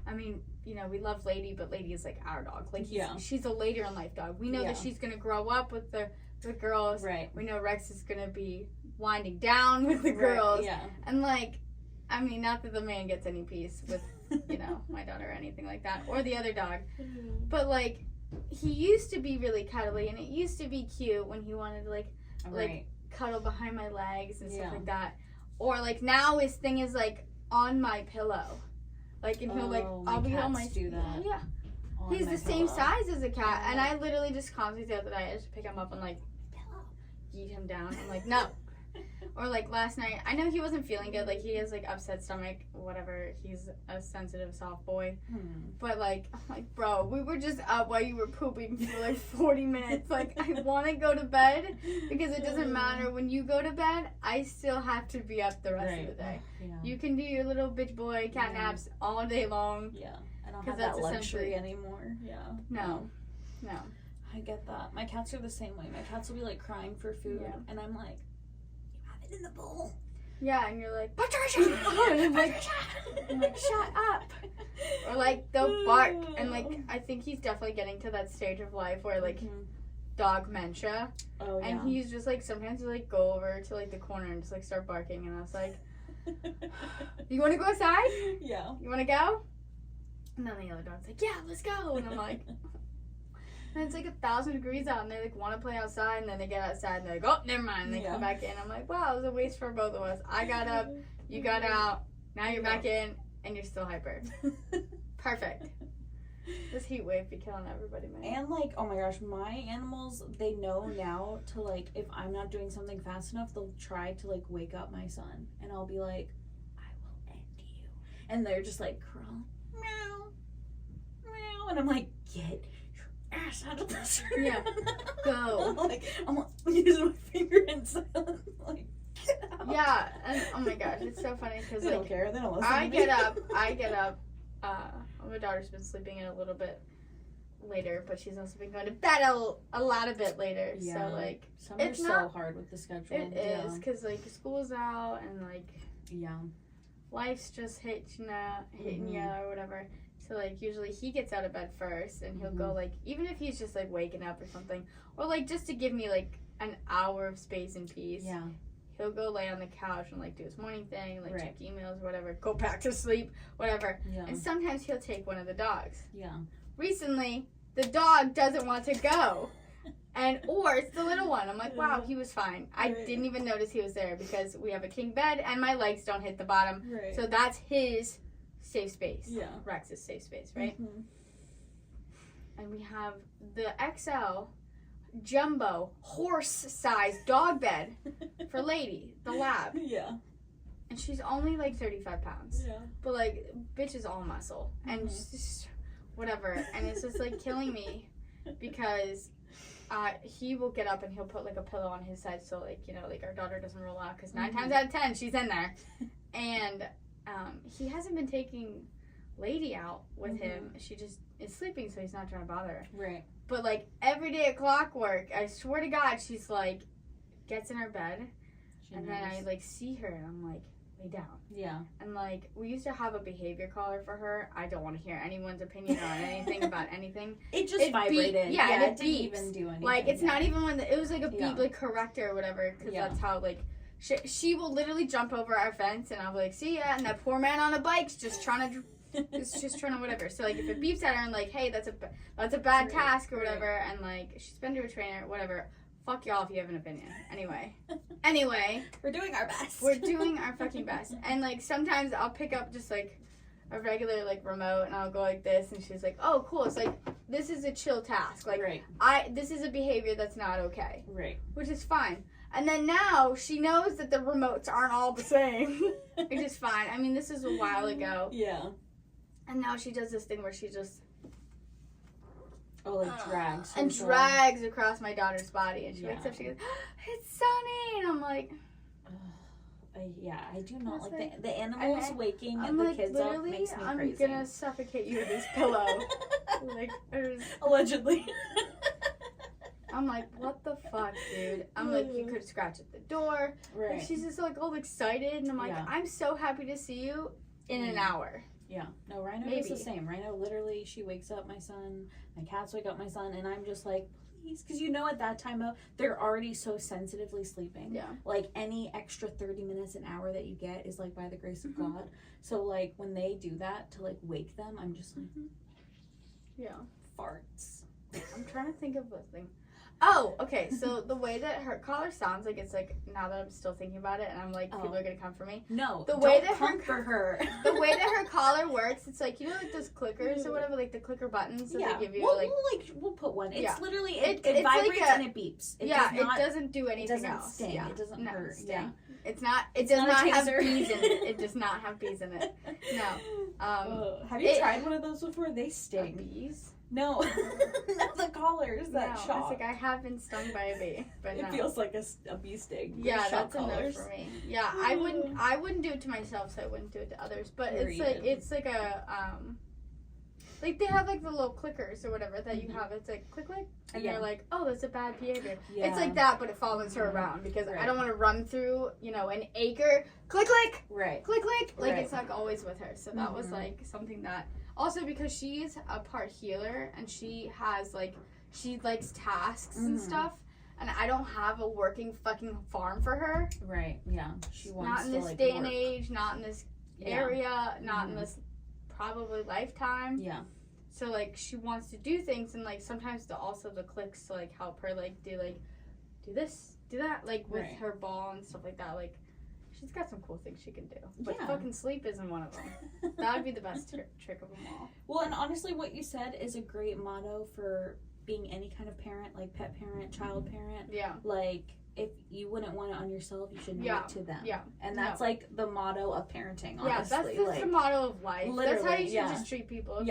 I mean, you know, we love Lady, but Lady is like our dog. Like she's a later in life dog. We know that she's gonna grow up with the girls. We know Rex is gonna be winding down with the girls. And like, I mean, not that the man gets any peace with, you know, my daughter or anything like that, or the other dog. But like, he used to be really cuddly, and it used to be cute when he wanted to like cuddle behind my legs and stuff like that. Or like now his thing is like on my pillow, like, and he'll like I'll be on my do that. Yeah. He's the same size as a cat, and I literally just constantly the other night I just pick him up and like eat him down. I'm like, no. Or like last night, I know he wasn't feeling good. Like he has like upset stomach, whatever. He's a sensitive, soft boy. But like, I'm like, bro, we were just up while you were pooping for like 40 minutes. Like I want to go to bed because it doesn't matter when you go to bed. I still have to be up the rest of the day. You can do your little bitch boy cat naps all day long. I don't have that luxury anymore. No. I get that. My cats are the same way. My cats will be like crying for food, and I'm like, you have it in the bowl. Yeah, and you're like, Patricia! And I'm like, shut up. Or like, they'll bark, and like, I think he's definitely getting to that stage of life where like, dog dementia. And he's just like, sometimes he'll like go over to like the corner and just like start barking, and I was like, you want to go outside? You want to go? And then the other dog's like, yeah, let's go. And I'm like, and it's like 1,000 degrees out, and they like want to play outside, and then they get outside, and they're like, oh, never mind, and they come back in. I'm like, wow, it was a waste for both of us. I got up, you got out, now you're back in, and you're still hyper. Perfect. This heat wave be killing everybody, man. And like, oh my gosh, my animals, they know now to like, if I'm not doing something fast enough, they'll try to like wake up my son, and I'll be like, I will end you. And they're just like crawling, meow, meow, and I'm like, get ass out of this room. Go. I'm like using my finger and like, get out. And oh my gosh, it's so funny because they like, don't care. They don't listen I to me. get up. My daughter's been sleeping in a little bit later, but she's also been going to bed a lot of bit later. So like, summer's so hard with the schedule. It is because like school's out and like life's just hitting you or whatever. So like usually he gets out of bed first and he'll go like, even if he's just like waking up or something, or like just to give me like an hour of space and peace, he'll go lay on the couch and, like, do his morning thing, like, check emails or whatever, go back to sleep, whatever. Yeah. And sometimes he'll take one of the dogs. Yeah. Recently, the dog doesn't want to go. Or it's the little one. I'm like, wow, he was fine. I didn't even notice he was there because we have a king bed and my legs don't hit the bottom. Right. So that's his safe space. Yeah. Rex's safe space, right? Mm-hmm. And we have the XL jumbo horse-sized dog bed for Lady, the lab. Yeah. And she's only like 35 pounds. Yeah. But like, bitch is all muscle. And just whatever. And it's just like killing me because he will get up and he'll put like a pillow on his side so like, you know, like our daughter doesn't roll out because 9 times out of 10 she's in there. And he hasn't been taking Lady out with him. She just is sleeping, so he's not trying to bother her. Right. But like every day at clockwork, I swear to God, she's like gets in her bed and then I like see her and I'm like, lay down. Yeah. And like we used to have a behavior collar for her. I don't want to hear anyone's opinion on anything about anything. It just vibrated. Yeah, and it didn't even do anything. Like it's not even it was like a beep, like corrector or whatever, because that's how like she will literally jump over our fence and I'll be like, see ya, and that poor man on a bike's just trying to whatever. So like if it beeps at her and like, hey, that's a bad task or whatever, and like she's been to a trainer, whatever. Fuck y'all if you have an opinion. Anyway, we're doing our best. We're doing our fucking best. And like sometimes I'll pick up just like a regular like remote and I'll go like this and she's like, oh cool, it's like this is a chill task. Like this is a behavior that's not okay. Right. Which is fine. And then now she knows that the remotes aren't all the same. Which is fine. I mean, this is a while ago. Yeah. And now she does this thing where she just drags. And drags across my daughter's body. And she wakes up, she goes, it's sunny. And I'm like, I do not like the animals waking and the kids up makes me crazy. I'm gonna suffocate you with this pillow. Allegedly. I'm like, what the fuck, dude? I'm like, you could scratch at the door. Right. And she's just like all excited. And I'm like, I'm so happy to see you in an hour. Yeah. No, Rhino is the same. Rhino literally, she wakes up my son, my cats wake up my son, and I'm just like, please. Because you know at that time, they're already so sensitively sleeping. Yeah. Like any extra 30 minutes, an hour that you get is like by the grace of God. So like when they do that to like wake them, I'm just like, farts. I'm trying to think of the thing. Oh, okay. So the way that her collar sounds, like it's like now that I'm still thinking about it, and I'm like, people are gonna come for me. No, the way that for her. The way that her collar works, it's like, you know, like those clickers or whatever, like the clicker buttons that they give you. We'll put one. It's literally it vibrates and it beeps. It doesn't do anything else. It doesn't sting. Yeah. It doesn't hurt. Yeah. It's not. It does not have bees in it. It does not have bees in it. No. Have you tried one of those before? They sting. Bees? No, not the collars that shock. It's like I have been stung by a bee, but it feels like a bee sting. Yeah, that's enough for me. Yeah, I wouldn't do it to myself, so I wouldn't do it to others. But it's like a like they have like the little clickers or whatever that you have. It's like click click, and they're like, oh, that's a bad behavior. Yeah. It's like that, but it follows her around because I don't want to run through an acre. Click click, click click. Like it's like always with her. So that was like something that. Also, because she's a part healer and she has she likes tasks and stuff, and I don't have a working fucking farm for her. Right. Yeah. She wants not in this day and age, not in this area, not in this probably lifetime. Yeah. So she wants to do things, and sometimes the clicks to help her do this, do that, with her ball and stuff like that. She's got some cool things she can do. But fucking sleep isn't one of them. That would be the best trick of them all. Well, and honestly, what you said is a great motto for being any kind of parent, like pet parent, child parent. Yeah. If you wouldn't want it on yourself, you should give it to them. Yeah. And that's the motto of parenting, honestly. Yeah, that's the motto of life. Literally, that's how you should just treat people.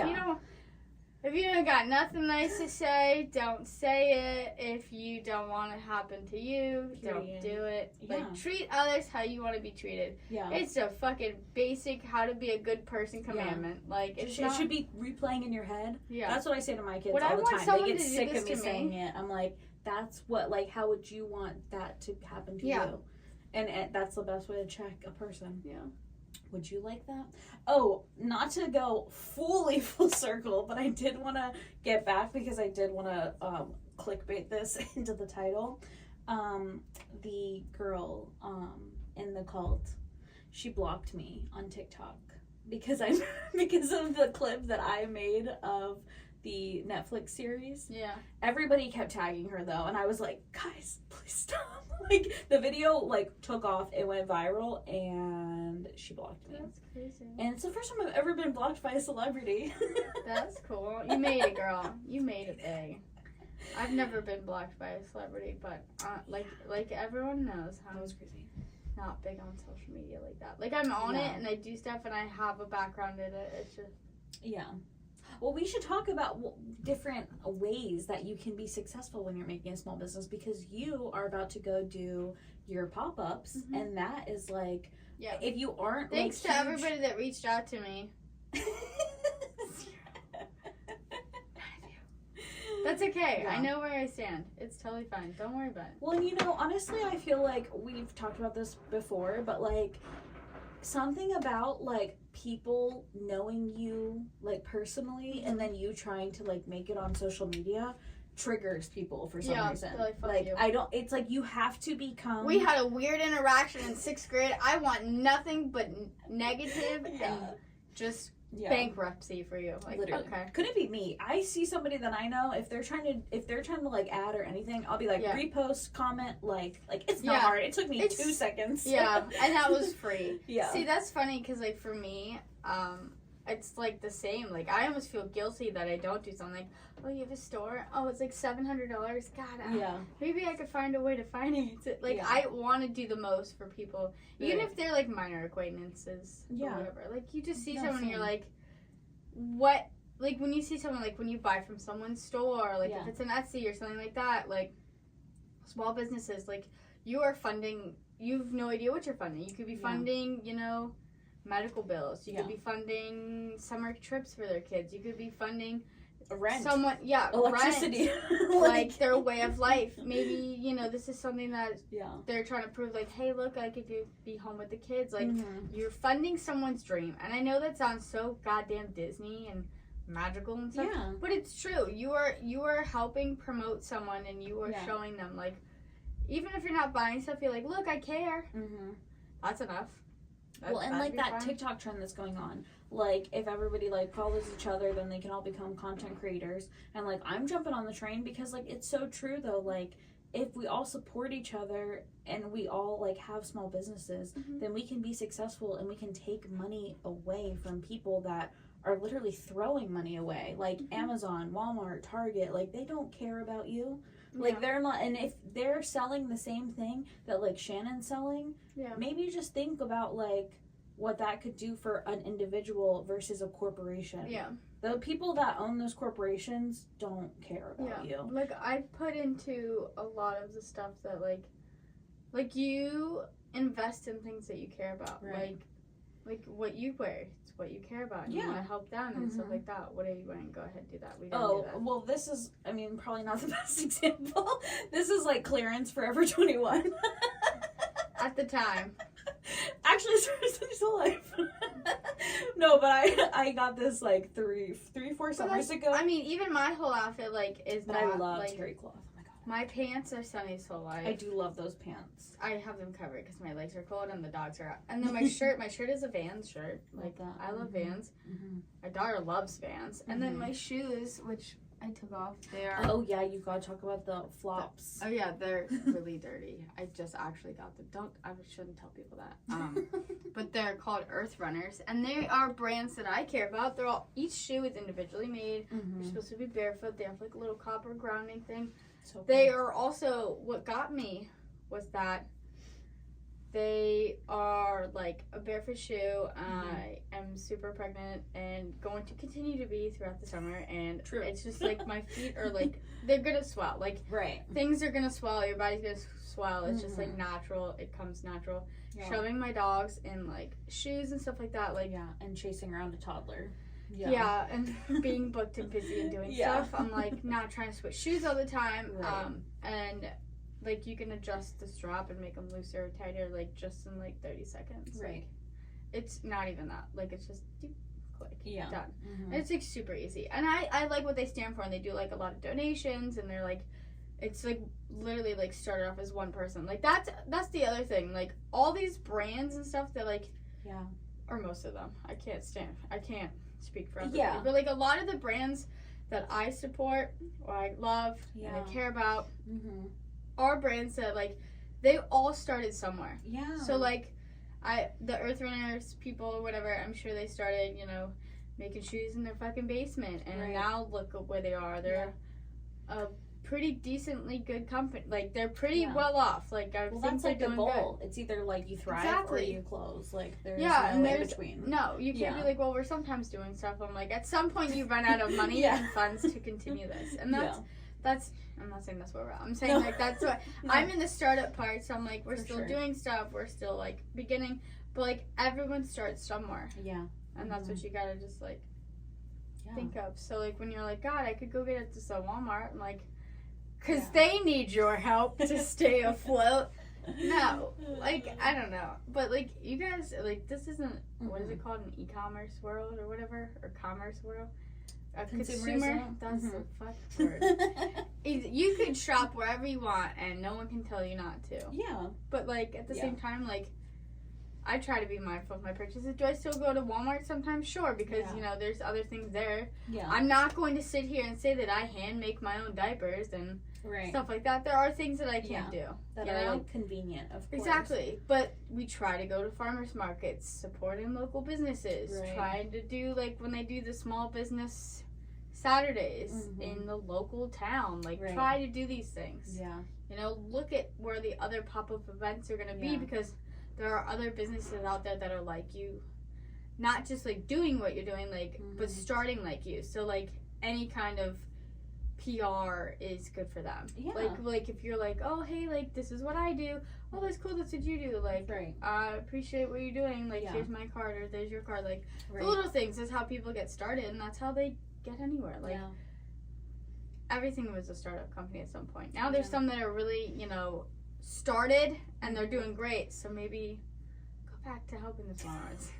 If you don't got nothing nice to say, don't say it. If you don't want it to happen to you, don't do it. Treat others how you want to be treated. Yeah. It's a fucking basic how to be a good person commandment. It should be replaying in your head. Yeah. That's what I say to my kids all the time. They get sick of me saying it. I'm like, that's what, how would you want that to happen to you? And that's the best way to check a person. Yeah. Would you like that? Oh, not to go fully full circle, but I did want to get back because I did want to clickbait this into the title. the girl in the cult, she blocked me on TikTok because because of the clip that I made of the Netflix series. Yeah. Everybody kept tagging her though, and I was like, guys, please stop. Like, the video like took off, it went viral, and she blocked me. That's crazy. And it's the first time I've ever been blocked by a celebrity. That's cool. You made it, girl. You made it big. I've never been blocked by a celebrity, but like everyone knows, That was crazy. Not big on social media like that. Like, I'm on it and I do stuff and I have a background in it. It's just Well, we should talk about different ways that you can be successful when you're making a small business, because you are about to go do your pop-ups, and that is like, if you aren't thanks to everybody that reached out to me. That's okay. I know where I stand. It's totally fine. Don't worry about it. Well, and honestly, I feel like we've talked about this before, but like, something about like people knowing you like personally and then you trying to like make it on social media triggers people for some reason. Like, it's like you have to become. We had a weird interaction in 6th grade. I want nothing but negative and just bankruptcy for you. Like, literally. Okay. Could it be me? I see somebody that I know, if they're trying to like add or anything, I'll be like, repost, comment, like it's not hard. It took me 2 seconds. Yeah, and that was free. Yeah. See, that's funny because like for me, it's like the same. Like, I almost feel guilty that I don't do something. Like, oh, you have a store? Oh, it's like $700. God, maybe I could find a way to finance it. Like, I want to do the most for people, even if they're like minor acquaintances or whatever. Like, you just see someone and you're like, what? Like, when you see someone, like when you buy from someone's store, like if it's an Etsy or something like that, like small businesses, like you are funding. You've no idea what you're funding. You could be funding, medical bills. You could be funding summer trips for their kids. You could be funding rent. Someone, electricity. Rent. Like their way of life. Maybe, this is something that they're trying to prove, like, hey, look, I could be home with the kids. Like, you're funding someone's dream. And I know that sounds so goddamn Disney and magical and stuff. Yeah. But it's true. You are helping promote someone, and you are showing them, like, even if you're not buying stuff, you're like, look, I care. That's enough. And like that TikTok trend that's going on, like if everybody like follows each other, then they can all become content creators. And like, I'm jumping on the train because like it's so true though. Like, if we all support each other and we all like have small businesses, then we can be successful and we can take money away from people that are literally throwing money away. Like Amazon, Walmart, Target, like they don't care about you. Like, they're not, and if they're selling the same thing that, like, Shannon's selling, maybe just think about, like, what that could do for an individual versus a corporation. Yeah. The people that own those corporations don't care about you. Like, I've put into a lot of the stuff that, like you invest in things that you care about. Right. Like what you wear. It's what you care about. And you want to help them and stuff like that. What are you wearing? Go ahead, do that. We don't do that. Well, this is, I mean, probably not the best example. This is like clearance Forever 21. At the time. Actually, it's still alive. No, but I got this like three, 4 summers ago. I mean, even my whole outfit like is but not. I love like, terry cloth. My pants are Sunny Soul Life. I do love those pants. I have them covered because my legs are cold and the dogs are out. And then my shirt is a Vans shirt. Like, I love Vans. My daughter loves Vans. And then my shoes, which I took off, they are... Oh, yeah, you gotta talk about the flops. Oh, yeah, they're really dirty. I just actually got them. I shouldn't tell people that. But they're called Earth Runners. And they are brands that I care about. Each shoe is individually made. You're supposed to be barefoot. They have like a little copper grounding thing. So they are also, what got me was that they are like a barefoot shoe. I am super pregnant and going to continue to be throughout the summer. And it's just like my feet are like, they're going to swell. Like, things are going to swell. Your body's going to swell. It's just like natural. It comes natural. Yeah. Shoving my dogs in like shoes and stuff like that. Like, and chasing around a toddler. Yeah, and being booked and busy and doing stuff. I'm like not trying to switch shoes all the time. And like you can adjust the strap and make them looser or tighter like just in like 30 seconds. Like, it's not even that. Like, it's just click. Done. And it's like super easy. And I like what they stand for, and they do like a lot of donations, and they're like it's like literally like started off as one person. Like that's the other thing. Like all these brands and stuff that like or most of them. I can't speak for everybody. Yeah. But like a lot of the brands that I support or I love and I care about are brands that like they all started somewhere. Yeah. So like the Earth Runners people or whatever, I'm sure they started, you know, making shoes in their fucking basement and now look at where they are. They're a pretty decently good company. Like they're pretty well off. Like I think that's they're like the doing goal. good. It's either like you thrive or you close. Like there's and no in between. No, you can't be like, well, we're sometimes doing stuff. I'm like, at some point you run out of money and funds to continue this, and that's. I'm not saying that's where we're at. I'm saying like that's what I'm in the startup part. So I'm like, we're still doing stuff. We're still like beginning, but like everyone starts somewhere. Yeah, and that's what you gotta just like think of. So like when you're like, God, I could go get it to some Walmart. I'm like. Because they need your help to stay afloat. No. Like, I don't know. But, like, you guys, like, this isn't, what is it called? An e-commerce world or whatever? Or commerce world? A consumer? That's the fucking word. You could shop wherever you want and no one can tell you not to. Yeah. But, like, at the same time, like, I try to be mindful of my purchases. Do I still go to Walmart sometimes? Sure, because, you know, there's other things there. Yeah. I'm not going to sit here and say that I hand make my own diapers and stuff like that. There are things that I can't do. That are, like, convenient, of course. Exactly. But we try to go to farmers markets, supporting local businesses, trying to do, like, when they do the small business Saturdays in the local town. Like, try to do these things. Yeah. You know, look at where the other pop-up events are going to be because there are other businesses out there that are like you, not just like doing what you're doing, like, but starting like you. So like any kind of PR is good for them. Yeah. Like if you're like, oh hey, like this is what I do. Oh, that's cool. That's what you do. Like, I appreciate what you're doing. Like, here's my card or there's your card. Like the little things is how people get started, and that's how they get anywhere. Like everything was a startup company at some point. Now there's some that are really, you know, started and they're doing great, so maybe go back to helping the small ones.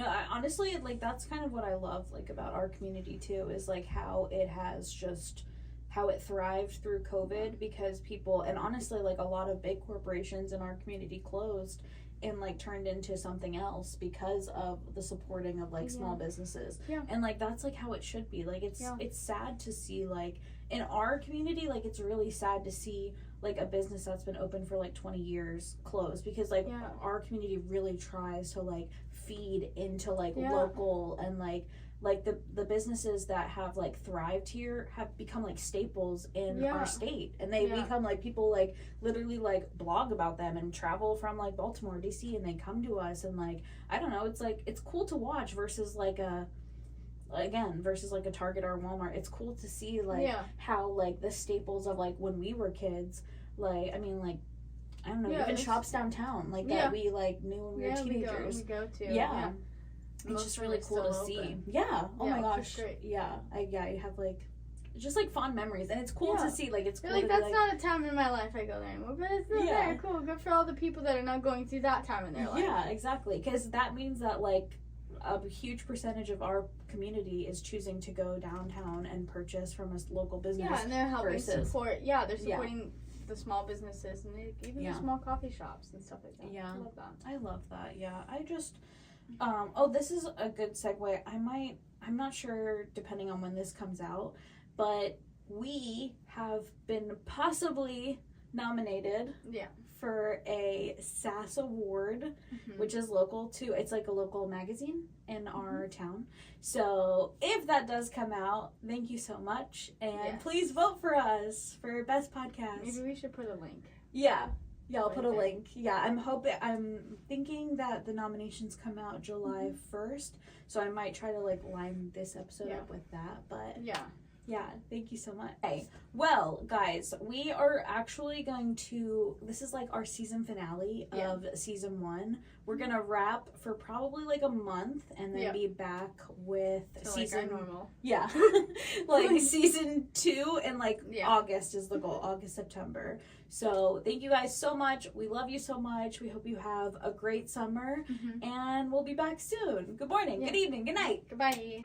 I honestly, like, that's kind of what I love, like, about our community too, is like how it has just how it thrived through COVID, because people, and honestly, like, a lot of big corporations in our community closed and like turned into something else because of the supporting of like small businesses. And like that's like how it should be. Like it's sad to see, like, in our community, like it's really sad to see like a business that's been open for like 20 years close, because like our community really tries to like feed into like local, and like the businesses that have like thrived here have become like staples in our state, and they become like people like literally like blog about them and travel from like Baltimore, DC, and they come to us, and like I don't know, it's like it's cool to watch versus like a Target or Walmart. It's cool to see like how like the staples of like when we were kids, like I mean like I don't know, even shops downtown like that we like knew when we were teenagers. We go to it's just really cool to see. Open. Oh my gosh. I have like just like fond memories, and it's cool to see. Like it's cool. Like that's not a time in my life I go there anymore, but it's still there. Cool, good for all the people that are not going through that time in their life. Yeah, exactly. Because that means that like a huge percentage of our community is choosing to go downtown and purchase from a local business. Yeah, and they're helping support. Yeah, they're supporting the small businesses and even the small coffee shops and stuff like that. Yeah, I love that. I love that. Yeah, I just. This is a good segue. I'm not sure depending on when this comes out, but we have been possibly nominated for a SAS award, which is local to, it's like a local magazine in our town. So if that does come out, thank you so much, and please vote for us for best podcast. Maybe we should put a link. Yeah, I'll put a link. Yeah, I'm thinking that the nominations come out July 1st, so I might try to like line this episode up with that, but yeah, thank you so much. Okay, well, guys, we are actually going to, this is like our season finale of season 1. We're gonna wrap for probably like a month, and then be back with season, like our normal. Yeah, like season 2, and like August is the goal, August, September. So thank you guys so much. We love you so much. We hope you have a great summer, and we'll be back soon. Good morning, good evening, good night. Goodbye.